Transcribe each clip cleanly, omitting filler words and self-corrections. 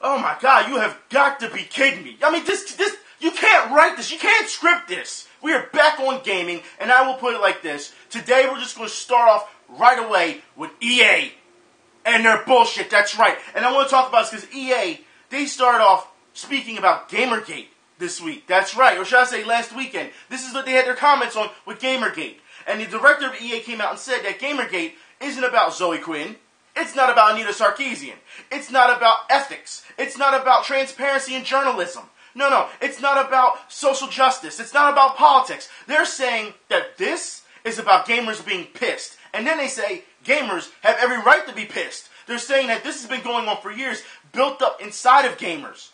Oh my God, you have got to be kidding me. I mean, you can't write this. You can't script this. We are back on gaming, and I will put it like this. Today, we're just going to start off right away with EA and their bullshit. That's right. And I want to talk about this because EA, they started off speaking about GamerGate this week. That's right. Or should I say last weekend. This is what they had their comments on with GamerGate. And the director of EA came out and said that GamerGate isn't about Zoe Quinn. It's not about Anita Sarkeesian. It's not about ethics. It's not about transparency in journalism. No, it's not about social justice. It's not about politics. They're saying that this is about gamers being pissed. And then they say gamers have every right to be pissed. They're saying that this has been going on for years, built up inside of gamers.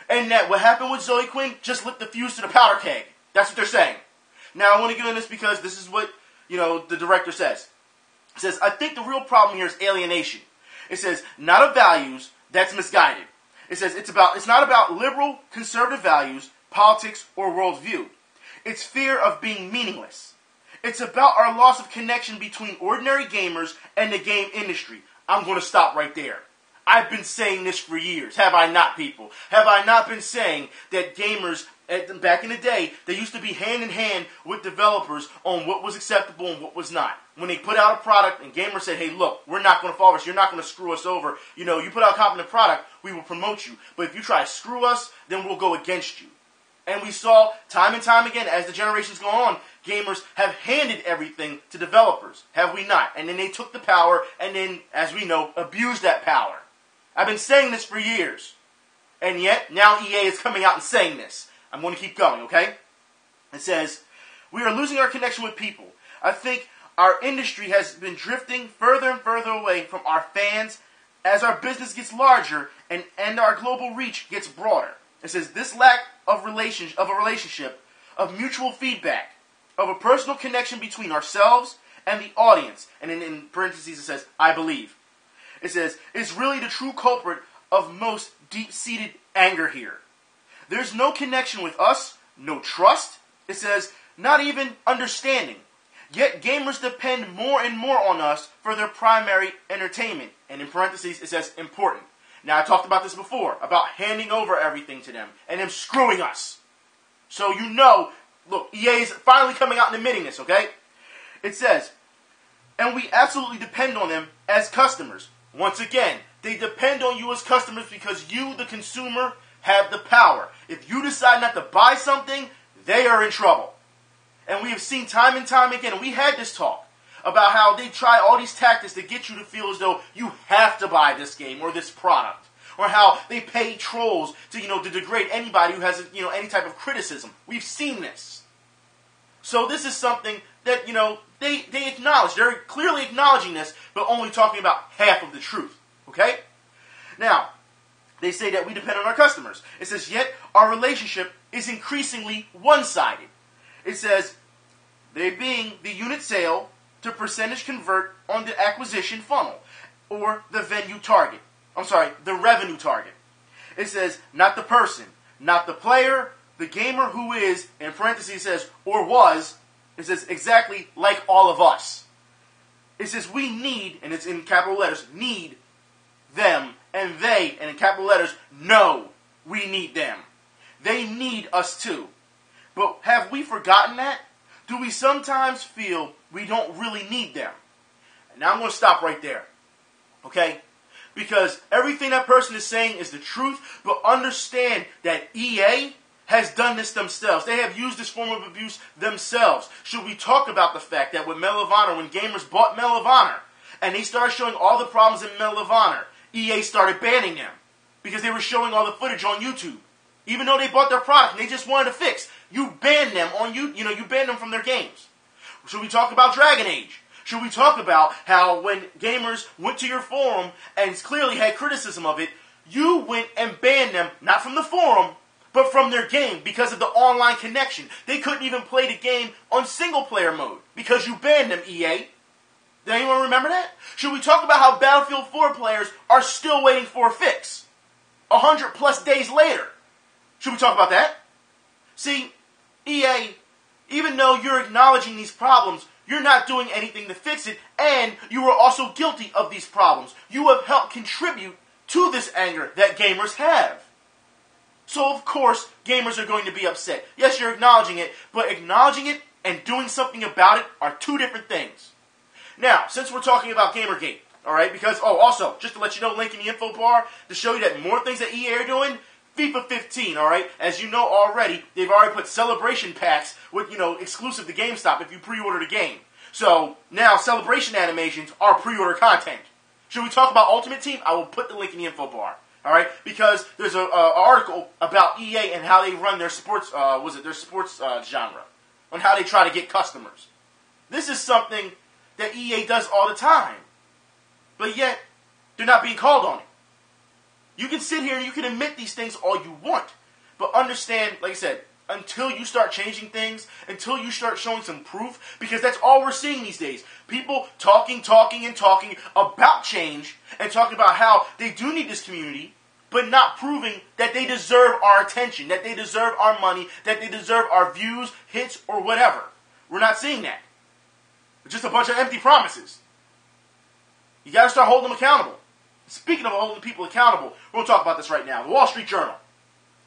And that what happened with Zoe Quinn just lit the fuse to the powder keg. That's what they're saying. Now, I want to get into this because this is what, the director says. It says, I think the real problem here is alienation. It says, not of values, that's misguided. It says, it's not about liberal, conservative values, politics, or worldview. It's fear of being meaningless. It's about our loss of connection between ordinary gamers and the game industry. I'm going to stop right there. I've been saying this for years, have I not, people? Have I not been saying that gamers, back in the day, they used to be hand in hand with developers on what was acceptable and what was not. When they put out a product and gamers said, hey, look, we're not going to follow this. You're not going to screw us over. You put out a competent product, we will promote you. But if you try to screw us, then we'll go against you. And we saw time and time again, as the generations go on, gamers have handed everything to developers. Have we not? And then they took the power and then, as we know, abused that power. I've been saying this for years. And yet, now EA is coming out and saying this. I'm going to keep going, okay? It says, we are losing our connection with people. I think our industry has been drifting further and further away from our fans as our business gets larger and our global reach gets broader. It says, this lack of a relationship, of mutual feedback, of a personal connection between ourselves and the audience. And then in parentheses it says, I believe. It says, is really the true culprit of most deep-seated anger here. There's no connection with us, no trust. It says, not even understanding. Yet gamers depend more and more on us for their primary entertainment. And in parentheses, it says, important. Now, I talked about this before, about handing over everything to them and them screwing us. So look, EA is finally coming out and admitting this, okay? It says, and we absolutely depend on them as customers. Once again, they depend on you as customers because you, the consumer, have the power. If you decide not to buy something, they are in trouble. And we have seen time and time again, and we had this talk about how they try all these tactics to get you to feel as though you have to buy this game or this product. Or how they pay trolls to degrade anybody who has any type of criticism. We've seen this. So this is something that they acknowledge. They're clearly acknowledging this, but only talking about half of the truth. Okay? Now, they say that we depend on our customers. It says, yet our relationship is increasingly one-sided. It says, they being the unit sale to percentage convert on the acquisition funnel, or the revenue target. It says, not the person, not the player, the gamer who is, in parentheses it says, or was, it says, exactly like all of us. It says, we need, and it's in capital letters, need them, and they, and in capital letters, know we need them. They need us too. But have we forgotten that? Do we sometimes feel we don't really need them? And now I'm going to stop right there. Okay? Because everything that person is saying is the truth, but understand that EA has done this themselves. They have used this form of abuse themselves. Should we talk about the fact that with Medal of Honor, when gamers bought Medal of Honor, and they started showing all the problems in Medal of Honor, EA started banning them. Because they were showing all the footage on YouTube. Even though they bought their product and they just wanted to fix, you banned them on you banned them from their games. Should we talk about Dragon Age? Should we talk about how when gamers went to your forum and clearly had criticism of it, you went and banned them, not from the forum, but from their game because of the online connection. They couldn't even play the game on single-player mode because you banned them, EA. Did anyone remember that? Should we talk about how Battlefield 4 players are still waiting for a fix 100+ days later? Should we talk about that? See, EA, even though you're acknowledging these problems, you're not doing anything to fix it, and you are also guilty of these problems. You have helped contribute to this anger that gamers have. So, of course, gamers are going to be upset. Yes, you're acknowledging it, but acknowledging it and doing something about it are two different things. Now, since we're talking about GamerGate, alright, because, also, just to let you know, link in the info bar, to show you that more things that EA are doing, FIFA 15, alright, as you know already, they've already put celebration packs with, exclusive to GameStop if you pre-order the game. So, now, celebration animations are pre-order content. Should we talk about Ultimate Team? I will put the link in the info bar. Alright, because there's an article about EA and how they run their sports, genre, on how they try to get customers. This is something that EA does all the time, but yet they're not being called on it. You can sit here and you can admit these things all you want, but understand, like I said, until you start changing things, until you start showing some proof, because that's all we're seeing these days. People talking about change, and talking about how they do need this community, but not proving that they deserve our attention, that they deserve our money, that they deserve our views, hits, or whatever. We're not seeing that. It's just a bunch of empty promises. You gotta start holding them accountable. Speaking of holding people accountable, we're gonna talk about this right now. The Wall Street Journal.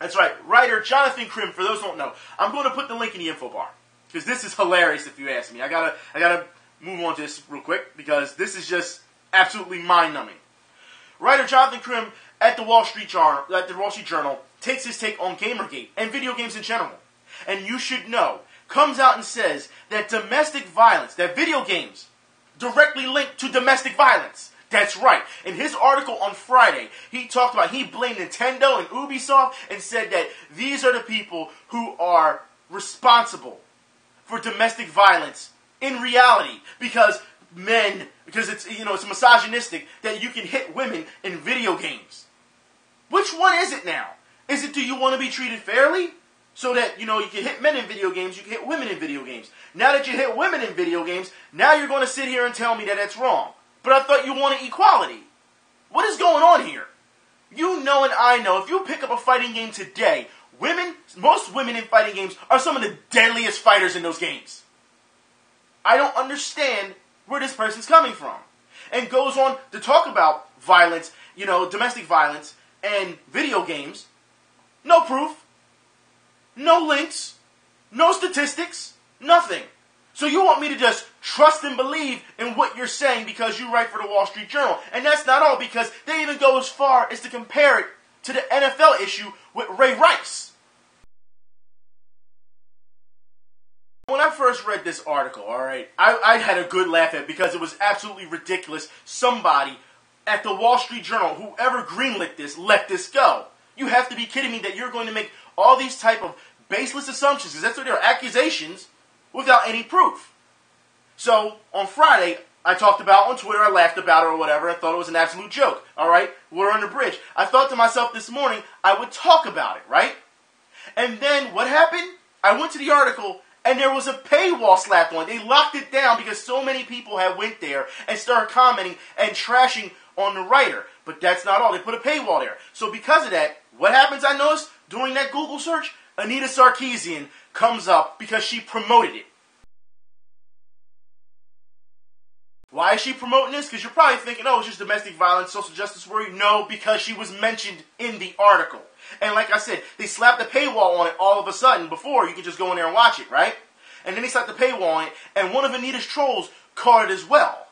That's right, writer Jonathan Krim, for those who don't know. I'm going to put the link in the info bar, because this is hilarious if you ask me. I gotta move on to this real quick, because this is just absolutely mind-numbing. Writer Jonathan Krim at the Wall Street Journal takes his take on GamerGate and video games in general. And you should know, comes out and says that domestic violence, that video games directly linked to domestic violence. That's right. In his article on Friday, he blamed Nintendo and Ubisoft and said that these are the people who are responsible for domestic violence in reality, because it's misogynistic that you can hit women in video games. Which one is it now? Is it, do you want to be treated fairly? So that, you can hit men in video games, you can hit women in video games. Now that you hit women in video games, now you're going to sit here and tell me that that's wrong. But I thought you wanted equality. What is going on here? You know and I know, if you pick up a fighting game today, most women in fighting games are some of the deadliest fighters in those games. I don't understand where this person's coming from. And goes on to talk about violence, domestic violence, and video games. No proof. No links. No statistics. Nothing. So you want me to just trust and believe in what you're saying because you write for the Wall Street Journal. And that's not all, because they even go as far as to compare it to the NFL issue with Ray Rice. When I first read this article, alright, I had a good laugh at it because it was absolutely ridiculous. Somebody at the Wall Street Journal, whoever greenlit this, let this go. You have to be kidding me that you're going to make all these type of baseless assumptions, because that's what they are, accusations, without any proof. So, on Friday, I talked about on Twitter, I laughed about it or whatever, I thought it was an absolute joke, alright? We're on the bridge. I thought to myself this morning, I would talk about it, right? And then, what happened? I went to the article, and there was a paywall slapped on it. They locked it down because so many people had went there and started commenting and trashing on the writer. But that's not all. They put a paywall there. So because of that, what happens, I noticed, during that Google search? Anita Sarkeesian comes up because she promoted it. Why is she promoting this? Because you're probably thinking, oh, it's just domestic violence, social justice warrior. No, because she was mentioned in the article. And like I said, they slapped the paywall on it all of a sudden. Before, you could just go in there and watch it, right? And then they slapped the paywall on it, and one of Anita's trolls caught it as well.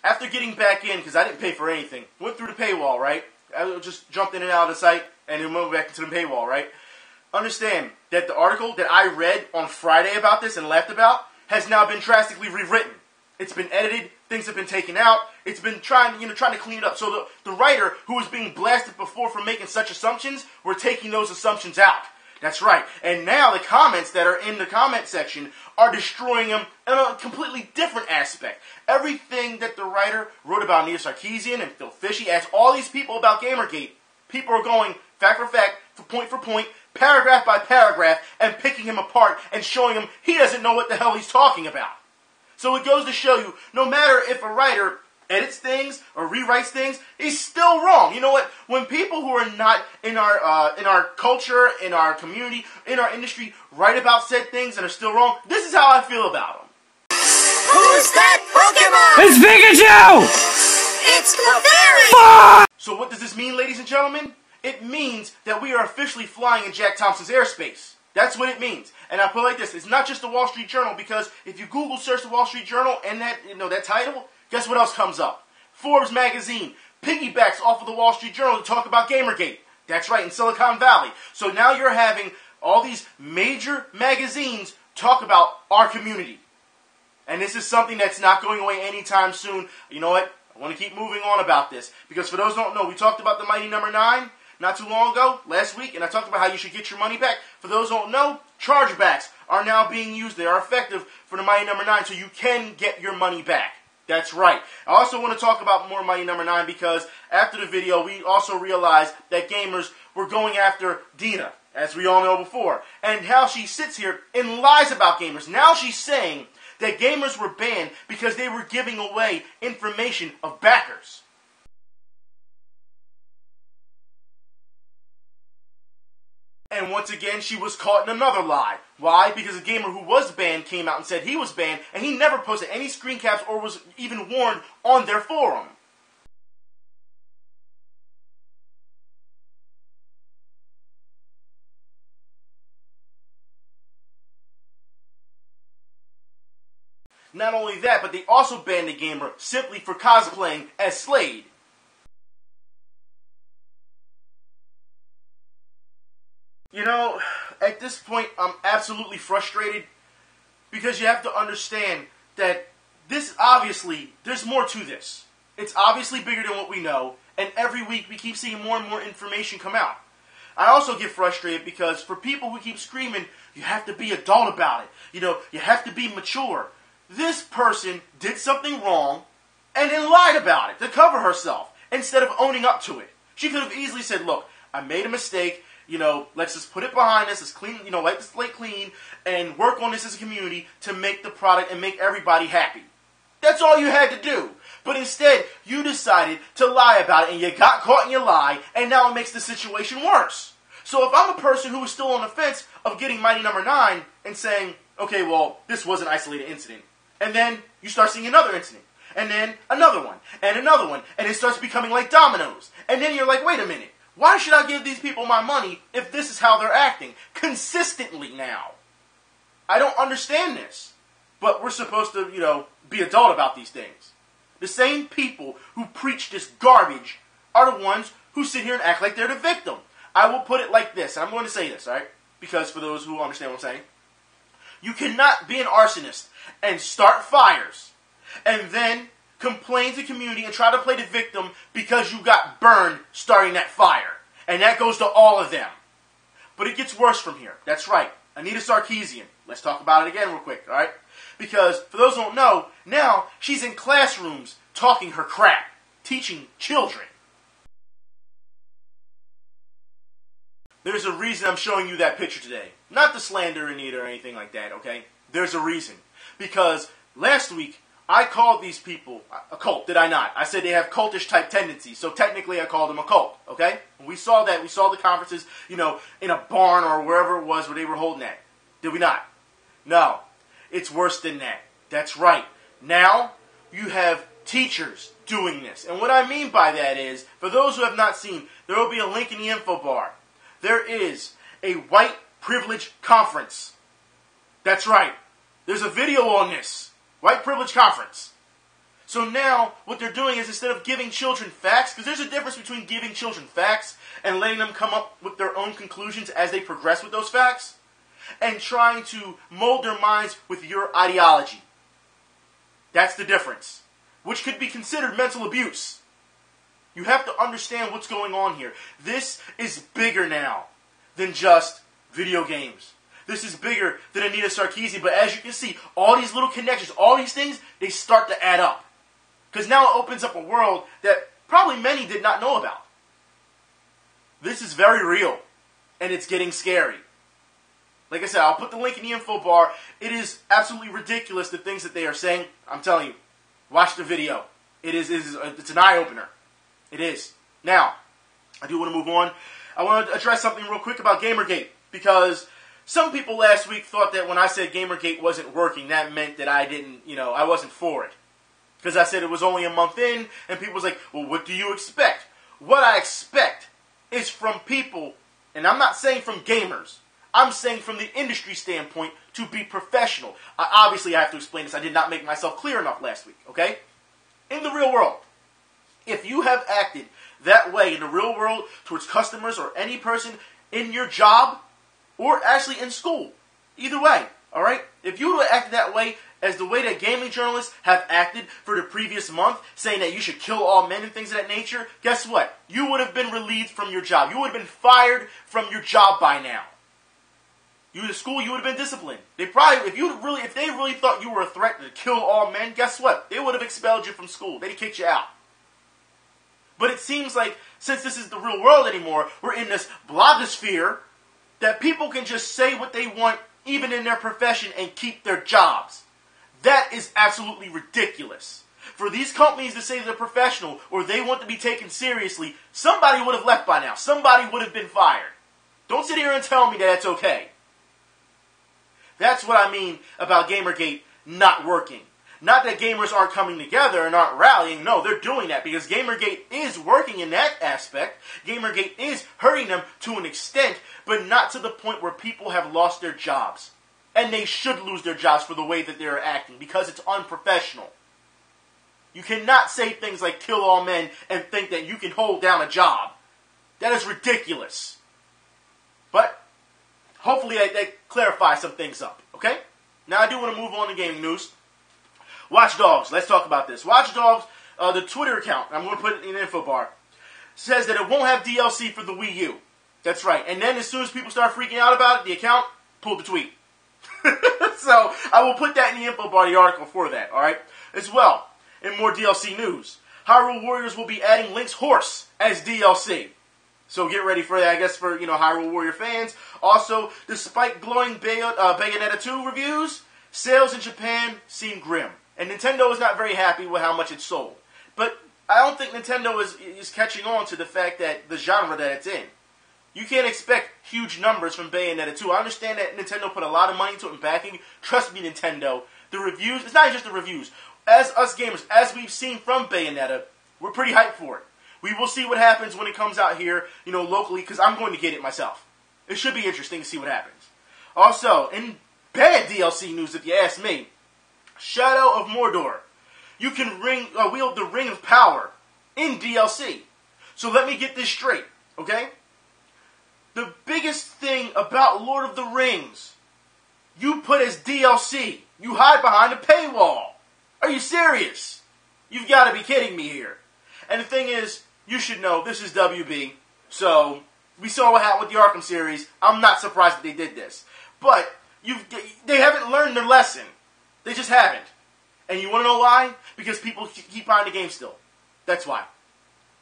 After getting back in, because I didn't pay for anything, went through the paywall, right? I just jumped in and out of the site, and then went back into the paywall, right? Understand that the article that I read on Friday about this and laughed about has now been drastically rewritten. It's been edited, things have been taken out, it's been trying to clean it up. So the writer who was being blasted before for making such assumptions, we're taking those assumptions out. That's right. And now the comments that are in the comment section are destroying them in a completely different aspect. Everything that the writer wrote about Anita Sarkeesian and Phil Fishy, as all these people about GamerGate, people are going fact for point, paragraph by paragraph, and picking him apart and showing him he doesn't know what the hell he's talking about. So it goes to show you, no matter if a writer edits things or rewrites things, he's still wrong. You know what? When people who are not in our culture, in our community, in our industry, write about said things and are still wrong, this is how I feel about them. Who's that Pokemon? It's Pikachu! It's Clefairy! So what does this mean, ladies and gentlemen? It means that we are officially flying in Jack Thompson's airspace. That's what it means. And I put it like this, it's not just the Wall Street Journal, because if you Google search the Wall Street Journal and that title, guess what else comes up? Forbes magazine piggybacks off of the Wall Street Journal to talk about GamerGate. That's right, in Silicon Valley. So now you're having all these major magazines talk about our community. And this is something that's not going away anytime soon. You know what? I want to keep moving on about this. Because for those who don't know, we talked about the mighty number 9 not too long ago, last week, and I talked about how you should get your money back. For those who don't know, chargebacks are now being used. They are effective for the mighty number 9, so you can get your money back. That's right. I also want to talk about more mighty number 9 because after the video, we also realized that gamers were going after Dina, as we all know before, and how she sits here and lies about gamers. Now she's saying that gamers were banned because they were giving away information of backers. And once again, she was caught in another lie. Why? Because a gamer who was banned came out and said he was banned, and he never posted any screen caps or was even warned on their forum. Not only that, but they also banned the gamer simply for cosplaying as Slade. You know, at this point, I'm absolutely frustrated because you have to understand that this obviously, there's more to this. It's obviously bigger than what we know, and every week we keep seeing more and more information come out. I also get frustrated because for people who keep screaming, you have to be adult about it. You know, you have to be mature. This person did something wrong and then lied about it to cover herself instead of owning up to it. She could have easily said, look, I made a mistake. You know, let's just put it behind us, let's clean, you know, wipe the slate clean, and work on this as a community to make the product and make everybody happy. That's all you had to do. But instead, you decided to lie about it, and you got caught in your lie, and now it makes the situation worse. So if I'm a person who is still on the fence of getting mighty number 9 and saying, okay, well, this was an isolated incident, and then you start seeing another incident, and then another one, and it starts becoming like dominoes, and then you're like, wait a minute. Why should I give these people my money if this is how they're acting? Consistently now. I don't understand this. But we're supposed to, you know, be adult about these things. The same people who preach this garbage are the ones who sit here and act like they're the victim. I will put it like this, and I'm going to say this, alright? Because for those who understand what I'm saying. You cannot be an arsonist and start fires and then complain to the community and try to play the victim because you got burned starting that fire. And that goes to all of them. But it gets worse from here. That's right. Anita Sarkeesian. Let's talk about it again real quick, alright? Because, for those who don't know, now she's in classrooms talking her crap. Teaching children. There's a reason I'm showing you that picture today. Not to slander Anita or anything like that, okay? There's a reason. Because last week, I called these people a cult, did I not? I said they have cultish type tendencies, so technically I called them a cult, okay? We saw that. We saw the conferences, you know, in a barn or wherever it was where they were holding that. Did we not? No. It's worse than that. That's right. Now, you have teachers doing this. And what I mean by that is, for those who have not seen, there will be a link in the info bar. There is a white privilege conference. That's right. There's a video on this. White privilege conference. So now, what they're doing is instead of giving children facts, because there's a difference between giving children facts and letting them come up with their own conclusions as they progress with those facts, and trying to mold their minds with your ideology. That's the difference. Which could be considered mental abuse. You have to understand what's going on here. This is bigger now than just video games. This is bigger than Anita Sarkeesian, but as you can see, all these little connections, all these things, they start to add up. Because now it opens up a world that probably many did not know about. This is very real, and it's getting scary. Like I said, I'll put the link in the info bar. It is absolutely ridiculous, the things that they are saying. I'm telling you, watch the video. It's an eye-opener. It is. Now, I do want to move on. I want to address something real quick about GamerGate, because some people last week thought that when I said GamerGate wasn't working, that meant that I didn't, I wasn't for it. Because I said it was only a month in, and people was like, well, what do you expect? What I expect is from people, and I'm not saying from gamers, I'm saying from the industry standpoint, to be professional. Obviously, I have to explain this. I did not make myself clear enough last week, okay? In the real world, if you have acted that way in the real world towards customers or any person in your job or actually in school, either way, all right? If you would have acted that way as the way that gaming journalists have acted for the previous month, saying that you should kill all men and things of that nature, guess what? You would have been relieved from your job. You would have been fired from your job by now. You in school, you would have been disciplined. They probably, if they really thought you were a threat to kill all men, guess what? They would have expelled you from school. They'd have kicked you out. But it seems like, since this is the real world anymore, we're in this blogosphere that people can just say what they want, even in their profession, and keep their jobs. That is absolutely ridiculous. For these companies to say they're professional, or they want to be taken seriously, somebody would have left by now. Somebody would have been fired. Don't sit here and tell me that that's okay. That's what I mean about GamerGate not working. Not that gamers aren't coming together and aren't rallying. No, they're doing that because GamerGate is working in that aspect. GamerGate is hurting them to an extent, but not to the point where people have lost their jobs. And they should lose their jobs for the way that they're acting because it's unprofessional. You cannot say things like kill all men and think that you can hold down a job. That is ridiculous. But hopefully that clarifies some things up, okay? Now I do want to move on to gaming news. Watchdogs, let's talk about this. Watchdogs, the Twitter account, I'm going to put it in the info bar, says that it won't have DLC for the WiiU. That's right. And then as soon as people start freaking out about it, the account pulled the tweet. So I will put that in the info bar, the article for that, alright? As well, in more DLC news, Hyrule Warriors will be adding Link's horse as DLC. So get ready for that, I guess, for, Hyrule Warrior fans. Also, despite glowing Bayonetta 2 reviews, sales in Japan seem grim. And Nintendo is not very happy with how much it sold. But I don't think Nintendo is catching on to the fact that the genre that it's in. You can't expect huge numbers from Bayonetta 2. I understand that Nintendo put a lot of money into it and backing. Trust me, Nintendo. The reviews, it's not just the reviews. As us gamers, as we've seen from Bayonetta, we're pretty hyped for it. We will see what happens when it comes out here, locally, because I'm going to get it myself. It should be interesting to see what happens. Also, in bad DLC news, if you ask me, Shadow of Mordor. You can wield the Ring of Power in DLC. So let me get this straight, okay? The biggest thing about Lord of the Rings, you put as DLC. You hide behind a paywall. Are you serious? You've got to be kidding me here. And the thing is, you should know, this is WB, so we saw what happened with the Arkham series. I'm not surprised that they did this. But they haven't learned their lesson. They just haven't. And you want to know why? Because people keep buying the game still. That's why.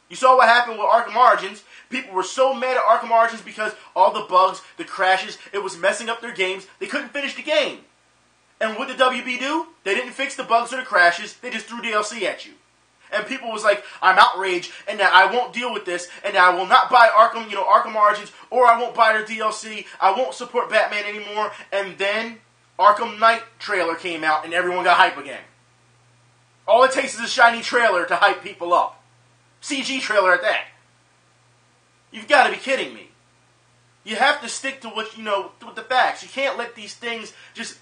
You saw what happened with Arkham Origins. People were so mad at Arkham Origins because all the bugs, the crashes, it was messing up their games. They couldn't finish the game. And what did WB do? They didn't fix the bugs or the crashes. They just threw DLC at you. And people was like, I'm outraged, and that I won't deal with this, and that I will not buy Arkham Origins, or I won't buy their DLC. I won't support Batman anymore. And then Arkham Knight trailer came out, and everyone got hype again. All it takes is a shiny trailer to hype people up. CG trailer at that. You've got to be kidding me. You have to stick to what with the facts. You can't let these things just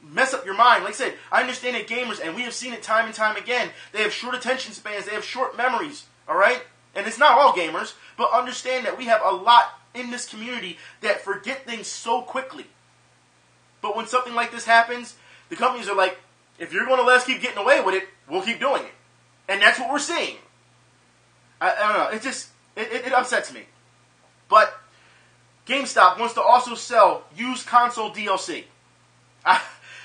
mess up your mind. Like I said, I understand that gamers, and we have seen it time and time again, they have short attention spans, they have short memories, alright? And it's not all gamers, but understand that we have a lot in this community that forget things so quickly. But when something like this happens, the companies are like, if you're going to let us keep getting away with it, we'll keep doing it. And that's what we're seeing. I don't know, it upsets me. But GameStop wants to also sell used console DLC.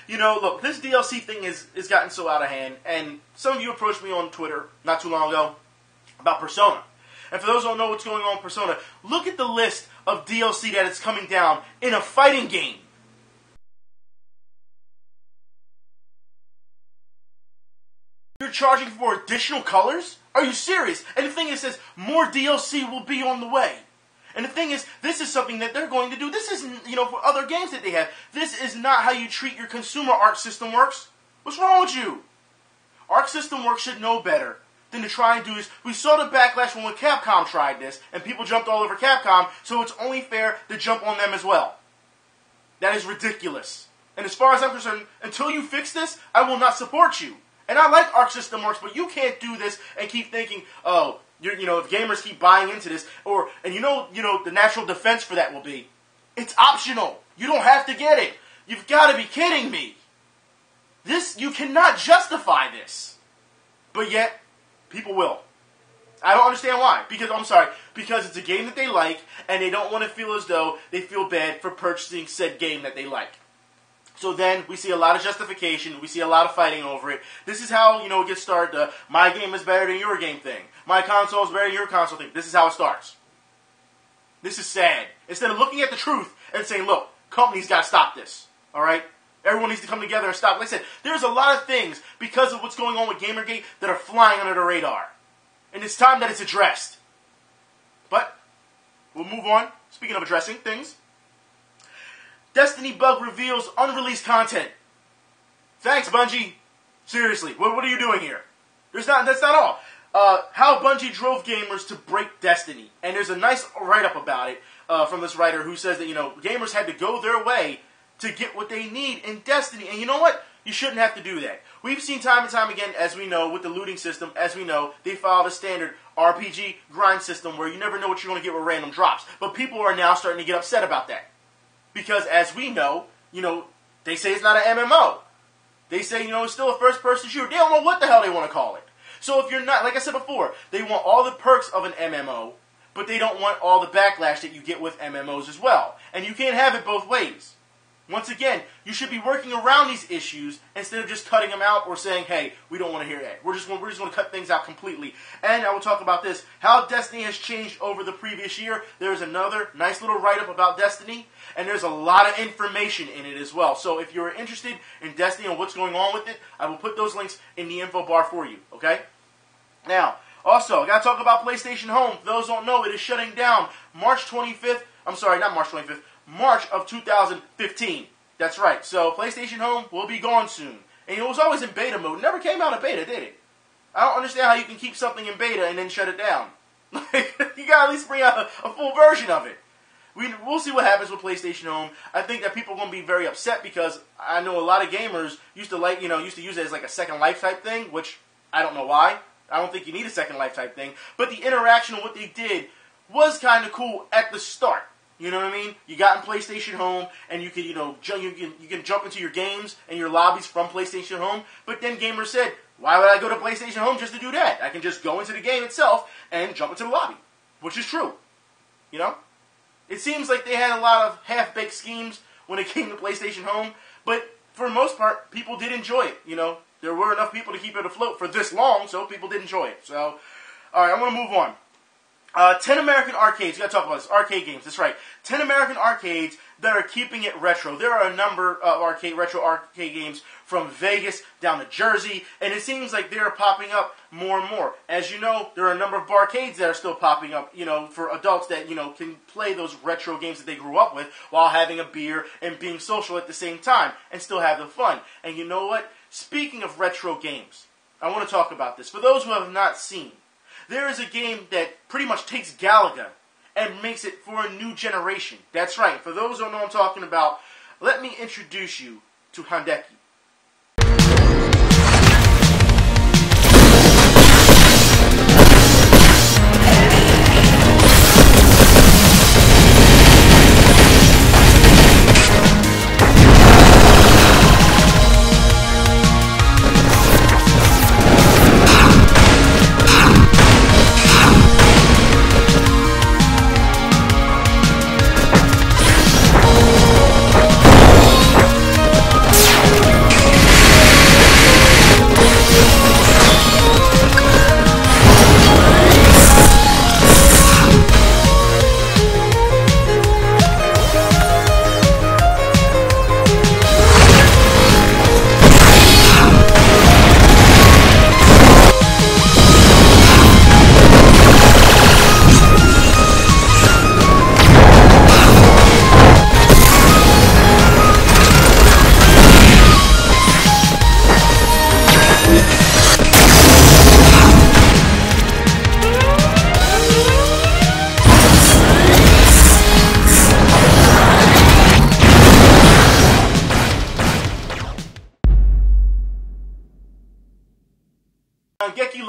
Look, this DLC thing is gotten so out of hand, and some of you approached me on Twitter not too long ago about Persona. And for those who don't know what's going on with Persona, look at the list of DLC that is coming down in a fighting game. You're charging for additional colors? Are you serious? And the thing is, it says more DLC will be on the way. And the thing is, this is something that they're going to do. This isn't, for other games that they have. This is not how you treat your consumer. Arc System Works. What's wrong with you? Arc System Works should know better than to try and do this. We saw the backlash when Capcom tried this, and people jumped all over Capcom, so it's only fair to jump on them as well. That is ridiculous. And as far as I'm concerned, until you fix this, I will not support you. And I like Arc System Works, but you can't do this and keep thinking, oh, if gamers keep buying into this, and the natural defense for that will be, it's optional. You don't have to get it. You've got to be kidding me. You cannot justify this. But yet, people will. I don't understand why. Because it's a game that they like, and they don't want to feel as though they feel bad for purchasing said game that they like. So then, we see a lot of justification, we see a lot of fighting over it. This is how, it gets started, my game is better than your game thing. My console is better than your console thing. This is how it starts. This is sad. Instead of looking at the truth and saying, look, companies got to stop this. Alright? Everyone needs to come together and stop. Like I said, there's a lot of things, because of what's going on with GamerGate, that are flying under the radar. And it's time that it's addressed. But, we'll move on. Speaking of addressing things, Destiny bug reveals unreleased content. Thanks, Bungie. Seriously, what are you doing here? That's not all. How Bungie drove gamers to break Destiny. And there's a nice write-up about it from this writer who says that, gamers had to go their way to get what they need in Destiny. And you know what? You shouldn't have to do that. We've seen time and time again, as we know, with the looting system, as we know, they followed a standard RPG grind system where you never know what you're going to get with random drops. But people are now starting to get upset about that. Because, as we know, they say it's not an MMO. They say, it's still a first-person shooter. They don't know what the hell they want to call it. So if you're not, like I said before, they want all the perks of an MMO, but they don't want all the backlash that you get with MMOs as well. And you can't have it both ways. Once again, you should be working around these issues instead of just cutting them out or saying, hey, we don't want to hear that. We're just going to cut things out completely. And I will talk about this, how Destiny has changed over the previous year. There's another nice little write-up about Destiny, and there's a lot of information in it as well. So if you're interested in Destiny and what's going on with it, I will put those links in the info bar for you, okay? Now, also, I got to talk about PlayStation Home. For those who don't know, it is shutting down March of 2015. That's right. So PlayStation Home will be gone soon. And it was always in beta mode. It never came out of beta, did it? I don't understand how you can keep something in beta and then shut it down. You gotta at least bring out a full version of it. We'll see what happens with PlayStation Home. I think that people are going to be very upset because I know a lot of gamers used to use it as like a Second Life type thing, which I don't know why. I don't think you need a Second Life type thing. But the interaction of what they did was kind of cool at the start. You know what I mean? You got in PlayStation Home, and you can, you can jump into your games and your lobbies from PlayStation Home. But then gamers said, why would I go to PlayStation Home just to do that? I can just go into the game itself and jump into the lobby, which is true. It seems like they had a lot of half-baked schemes when it came to PlayStation Home, but for the most part, people did enjoy it. There were enough people to keep it afloat for this long, so people did enjoy it. So, all right, I'm going to move on. 10 American arcades, we got to talk about this, arcade games, that's right. 10 American arcades that are keeping it retro. There are a number of retro arcade games from Vegas down to Jersey, and it seems like they're popping up more and more. As you know, there are a number of barcades that are still popping up, for adults that, can play those retro games that they grew up with while having a beer and being social at the same time and still have the fun. And you know what? Speaking of retro games, I want to talk about this. For those who have not seen, there is a game that pretty much takes Galaga and makes it for a new generation. That's right. For those who don't know what I'm talking about, let me introduce you to Handeki.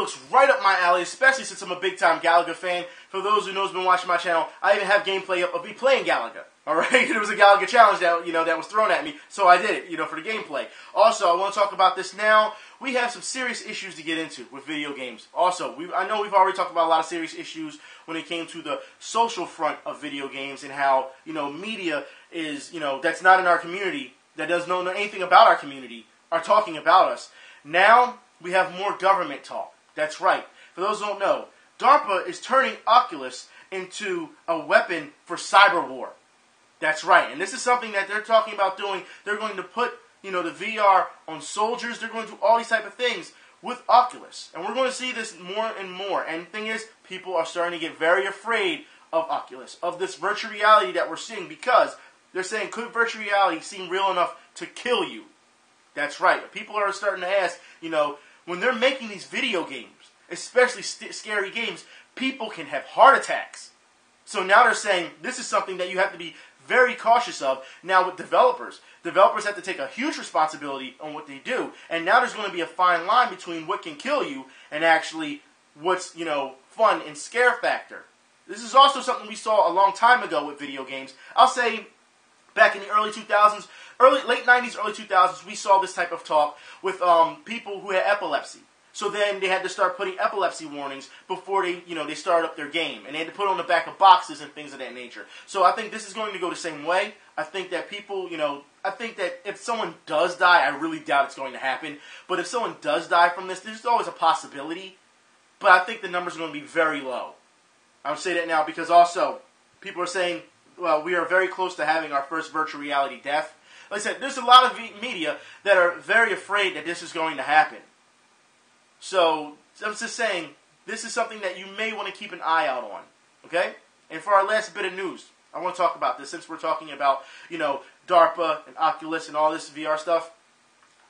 looks right up my alley, especially since I'm a big-time Galaga fan. For those who knows, been watching my channel, I even have gameplay up of me playing Galaga. All right, it was a Galaga challenge that that was thrown at me, so I did it, for the gameplay. Also, I want to talk about this now. We have some serious issues to get into with video games. Also, I know we've already talked about a lot of serious issues when it came to the social front of video games and how media is that's not in our community, that doesn't know anything about our community, are talking about us. Now we have more government talk. That's right. For those who don't know, Darpa is turning Oculus into a weapon for cyberwar. That's right. And this is something that they're talking about doing. They're going to put, the VR on soldiers. They're going to do all these type of things with Oculus. And we're going to see this more and more. And the thing is, people are starting to get very afraid of Oculus, of this virtual reality that we're seeing, because they're saying, could virtual reality seem real enough to kill you? That's right. People are starting to ask, when they're making these video games, especially scary games, people can have heart attacks. So now they're saying this is something that you have to be very cautious of. Now with developers have to take a huge responsibility on what they do. And now there's going to be a fine line between what can kill you and actually what's, fun and scare factor. This is also something we saw a long time ago with video games. I'll say back in the early 2000s, late 90s, early 2000s, we saw this type of talk with people who had epilepsy. So then they had to start putting epilepsy warnings before they started up their game. And they had to put it on the back of boxes and things of that nature. So I think this is going to go the same way. I think that people, I think that if someone does die, I really doubt it's going to happen. But if someone does die from this, there's always a possibility. But I think the numbers are going to be very low. I would say that now because also people are saying, well, we are very close to having our first virtual reality death. Like I said, there's a lot of media that are very afraid that this is going to happen. So, I'm just saying, this is something that you may want to keep an eye out on, okay? And for our last bit of news, I want to talk about this, since we're talking about, DARPA and Oculus and all this VR stuff.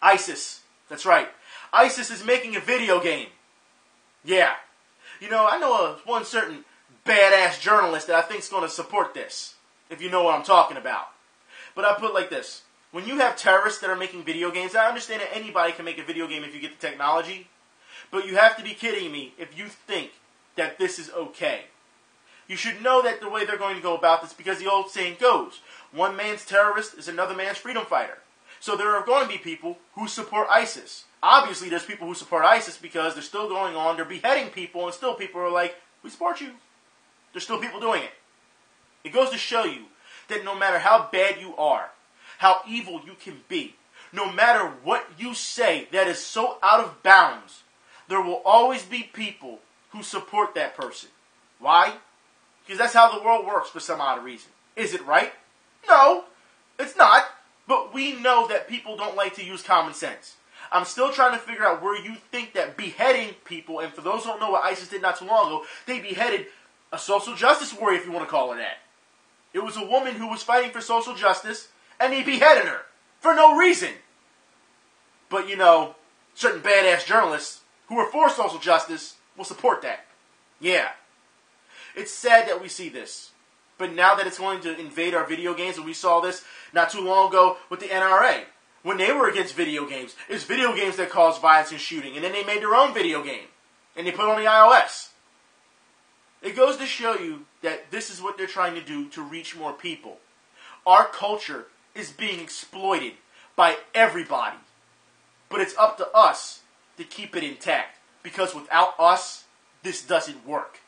ISIS, that's right. ISIS is making a video game. Yeah. I know one certain badass journalist that I think is going to support this, if you know what I'm talking about. But I put it like this. When you have terrorists that are making video games, I understand that anybody can make a video game if you get the technology. But you have to be kidding me if you think that this is okay. You should know that the way they're going to go about this, because the old saying goes, one man's terrorist is another man's freedom fighter. So there are going to be people who support ISIS. Obviously, there's people who support ISIS because they're still going on, they're beheading people, and still people are like, we support you. There's still people doing it. It goes to show you that no matter how bad you are, how evil you can be, no matter what you say that is so out of bounds, there will always be people who support that person. Why? Because that's how the world works for some odd reason. Is it right? No, it's not. But we know that people don't like to use common sense. I'm still trying to figure out where you think that beheading people, and for those who don't know what ISIS did not too long ago, they beheaded a social justice warrior, if you want to call her that. It was a woman who was fighting for social justice, and they beheaded her for no reason. But, certain badass journalists who are for social justice will support that. Yeah. It's sad that we see this. But now that it's going to invade our video games, and we saw this not too long ago with the NRA, when they were against video games, it's video games that cause violence and shooting, and then they made their own video game, and they put it on the iOS. It goes to show you that this is what they're trying to do to reach more people. Our culture is being exploited by everybody. But it's up to us to keep it intact. Because without us, this doesn't work.